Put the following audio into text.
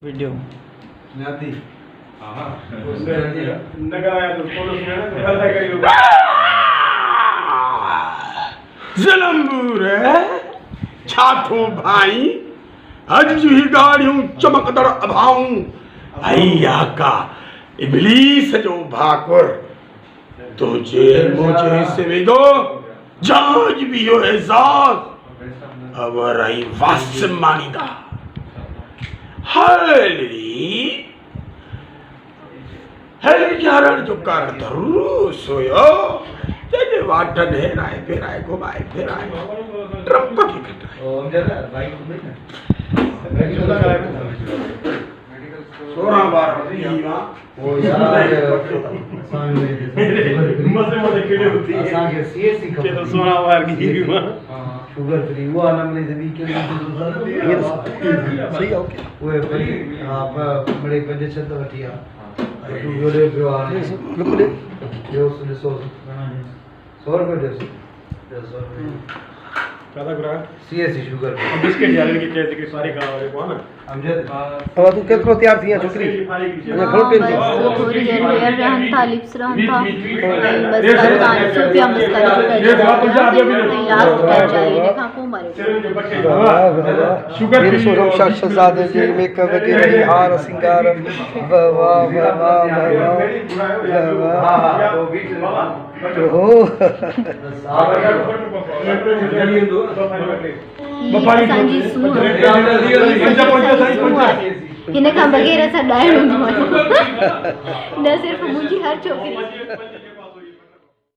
video नाती जलंबूर है छातो भाई अज ही गाड़ियों चमकदड़ अभाऊं भैया का इबलीस जो भाकुर तुझे मुझे से विदो जाज भी हो एजाज अब रही वास्य मानिदा हल्ली हरण जो कर धरू सोयो जैसे वाटन है राय फिराए घुमाए फिराए ट्रम्प की घटाए सोना बार वो यार असांखे सीएससी के तो सोना बार की शुगर फ्री वो नमूने से भी के सही है ओके वो हां बड़े 5-6 वठी आ शुगर पियो आ बिल्कुल जो 100 रुपए दे ज्यादा गुरा सीएससी शुगर बिस्किट यार की चेज की सारी खा रहे को ना अमजद अब तू केतरो तैयार थी छोकरी अने घणो टेंशन रहन था लिप्स रहन था बस कान सुपिया मस्करी जो कर लास्ट कर चाहिए देखा को मारे शुगर मेरे सोरम शाह शहजादे के मेकअप वगैरह हार सिंगार वाह वाह वाह वाह ओ हिन खां बग़ैर असां ॾाढो न सिर्फ़ मुंहिंजी हर छोकिरी